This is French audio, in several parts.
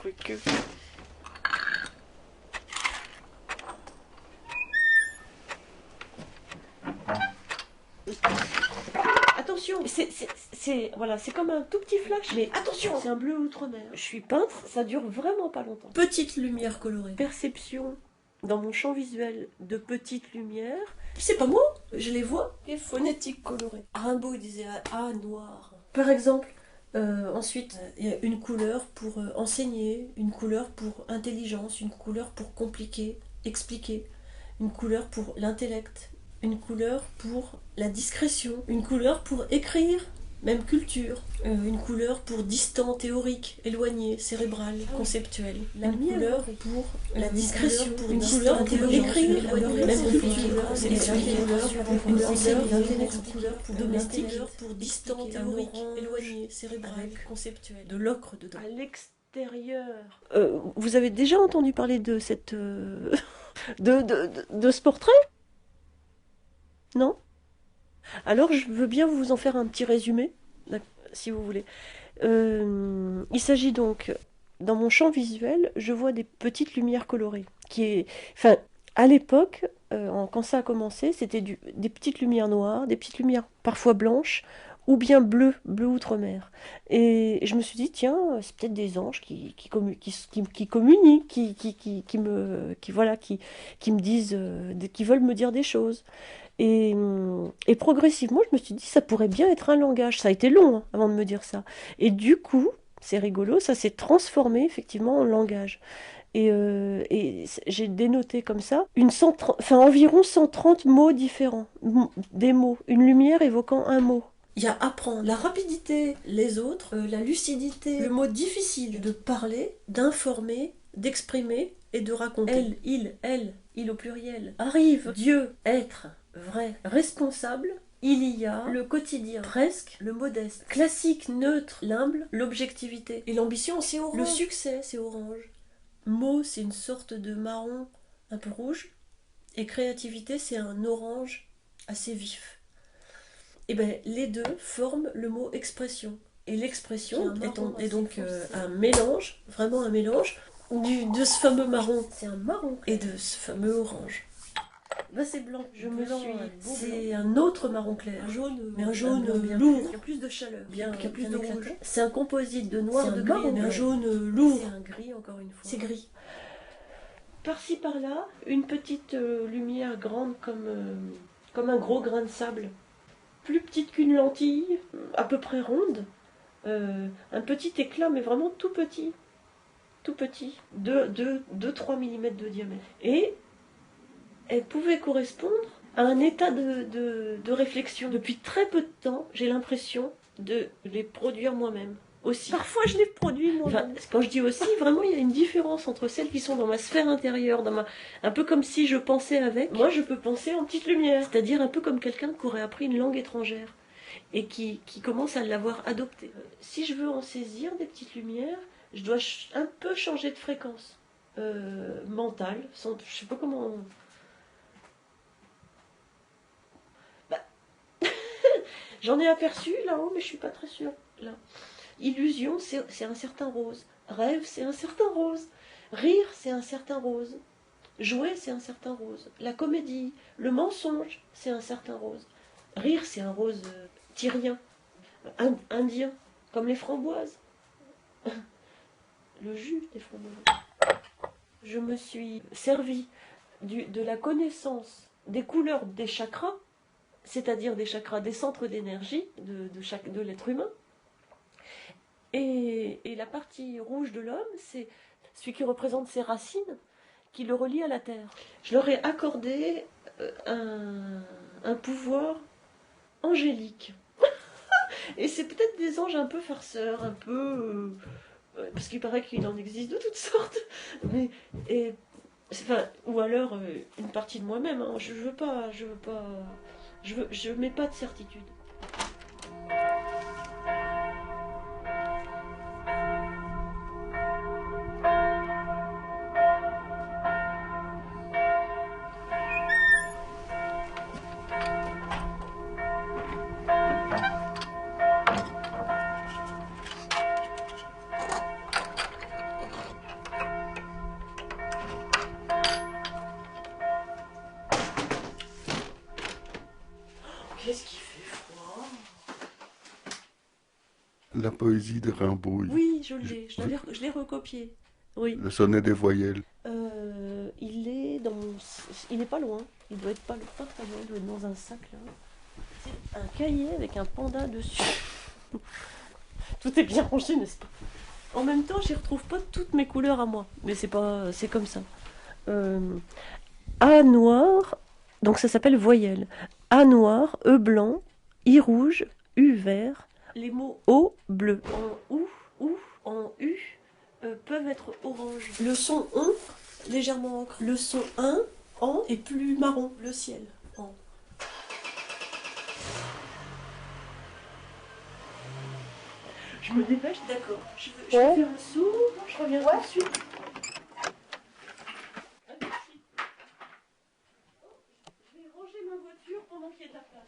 truc. Attention, voilà, c'est comme un tout petit flash, mais attention, c'est un bleu outre-mer. Je suis peintre, ça dure vraiment pas longtemps. Petite lumière colorée. Perception dans mon champ visuel de petites lumières. C'est pas moi, je les vois. Et phonétique colorée. Rimbaud disait noir. Par exemple, ensuite, il y a une couleur pour enseigner, une couleur pour intelligence, une couleur pour compliquer, expliquer, une couleur pour l'intellect, une couleur pour la discrétion, une couleur pour écrire, même culture, une couleur pour distant, théorique, éloigné, cérébral, conceptuel, une couleur pour la discrétion, une couleur pour écrire, même culture, expliquer, une couleur pour domestique, pour distant, théorique, éloigné, cérébral, conceptuel, de l'ocre dedans. À l'extérieur. Vous avez déjà entendu parler de cette de ce portrait ? Non ? Alors je veux bien vous en faire un petit résumé, si vous voulez. Il s'agit donc, dans mon champ visuel, je vois des petites lumières colorées. Enfin, à l'époque, quand ça a commencé, c'était des petites lumières noires, des petites lumières parfois blanches, ou bien bleu outre-mer. Et je me suis dit, tiens, c'est peut-être des anges qui communiquent, qui me disent, qui veulent me dire des choses. Et progressivement, je me suis dit, ça pourrait bien être un langage. Ça a été long avant de me dire ça. Et du coup, c'est rigolo, ça s'est transformé effectivement en langage. Et j'ai dénoté comme ça environ 130 mots différents. Des mots, une lumière évoquant un mot. Il y a apprendre, la rapidité, les autres, la lucidité, le mot difficile de parler, d'informer, d'exprimer et de raconter. Elle au pluriel. Arrive, Dieu, être, vrai, responsable, il y a, le quotidien, presque, le modeste, classique, neutre, l'humble, l'objectivité. Et l'ambition, c'est orange. Le succès, c'est orange. Mot, c'est une sorte de marron un peu rouge. Et créativité, c'est un orange assez vif. Et bien, les deux forment le mot expression. Et l'expression est donc un mélange, vraiment un mélange, de ce fameux marron. C'est un marron. Et de ce fameux orange. Là, c'est blanc. C'est un autre marron clair. Mais un jaune lourd. Qui a plus de chaleur. Qui a plus de rouge. C'est un composite de noir, de gris. Mais un jaune lourd. C'est un gris, encore une fois. C'est gris. Par-ci, par-là, une petite lumière grande comme un gros grain de sable. Plus petite qu'une lentille, à peu près ronde. Un petit éclat, mais vraiment tout petit. Tout petit. 2-3 mm de diamètre. Et elle pouvait correspondre à un état de réflexion. Depuis très peu de temps, j'ai l'impression de les produire moi-même. Aussi. Parfois, je les produis moi-même. Quand je dis aussi, vraiment, il y a une différence entre celles qui sont dans ma sphère intérieure, un peu comme si je pensais avec. Moi, je peux penser en petite lumière. C'est-à-dire un peu comme quelqu'un qui aurait appris une langue étrangère et qui commence à l'avoir adoptée. Si je veux en saisir des petites lumières, je dois un peu changer de fréquence mentale. Je sais pas comment... J'en ai aperçu là-haut, mais je suis pas très sûre. Là. Illusion, c'est un certain rose. Rêve, c'est un certain rose. Rire, c'est un certain rose. Jouer, c'est un certain rose. La comédie, le mensonge, c'est un certain rose. Rire, c'est un rose tyrien, indien, comme les framboises. Le jus des framboises. Je me suis servi de la connaissance des couleurs des chakras, c'est-à-dire des chakras, des centres d'énergie de l'être humain. Et la partie rouge de l'homme, c'est celui qui représente ses racines, qui le relie à la terre. Je leur ai accordé un pouvoir angélique. Et c'est peut-être des anges un peu farceurs, un peu... parce qu'il paraît qu'il en existe de toutes sortes. Ou alors une partie de moi-même. Hein. Je mets pas de certitude. la poésie de Rimbaud. Oui, Je- je l'ai recopié. Oui. Le sonnet des voyelles. Il est dans mon... Il est pas loin. Il doit être pas très loin. Il doit être dans un sac là. C'est un cahier avec un panda dessus. Tout est bien rangé, n'est-ce pas? En même temps, j'y retrouve pas toutes mes couleurs à moi. Mais c'est pas... C'est comme ça. Euh, A noir, donc ça s'appelle voyelle. A noir, E blanc, I rouge, U vert. Les mots O bleu. En OU, en U peuvent être orange. Le son ON, légèrement ocre. Le son en est plus marron. Le ciel, en. Je me dépêche, d'accord. Je vais faire un saut, je reviens tout de suite. Je vais ranger ma voiture pendant qu'il y a de la place.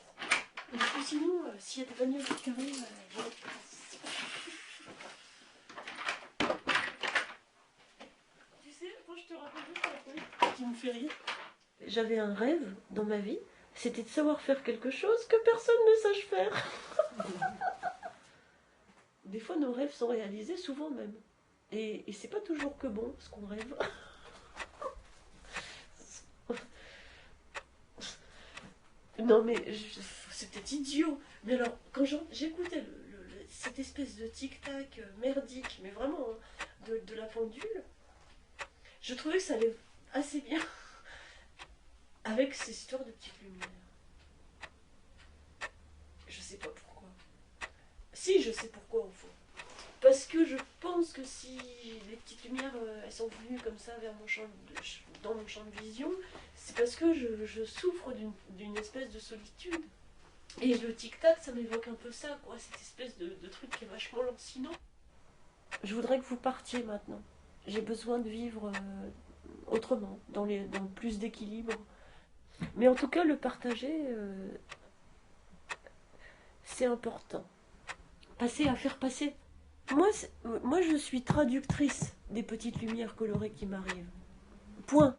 Parce que sinon, s'il y a des bagnoles qui arrivent, j'aurai plus de place. Tu sais, quand je te raconte juste un truc qui me fait rire, j'avais un rêve dans ma vie, c'était de savoir faire quelque chose que personne ne sache faire. Des fois, nos rêves sont réalisés, souvent même. Et c'est pas toujours que bon, ce qu'on rêve. Non, mais c'est peut-être idiot. Mais alors, quand j'écoutais cette espèce de tic-tac merdique, mais vraiment de la pendule, je trouvais que ça allait assez bien avec ces histoires de petites lumières. Je sais pas pourquoi. Si, je sais pourquoi au fond. Parce que je pense que si les petites lumières elles sont venues comme ça vers dans mon champ de vision, c'est parce que je souffre d'une espèce de solitude. Et le tic-tac, ça m'évoque un peu ça, quoi, cette espèce de truc qui est vachement lancinant. Je voudrais que vous partiez maintenant. J'ai besoin de vivre autrement, dans plus d'équilibre. Mais en tout cas, le partager, c'est important. Passer à faire passer. Moi, je suis traductrice des petites lumières colorées qui m'arrivent. Point.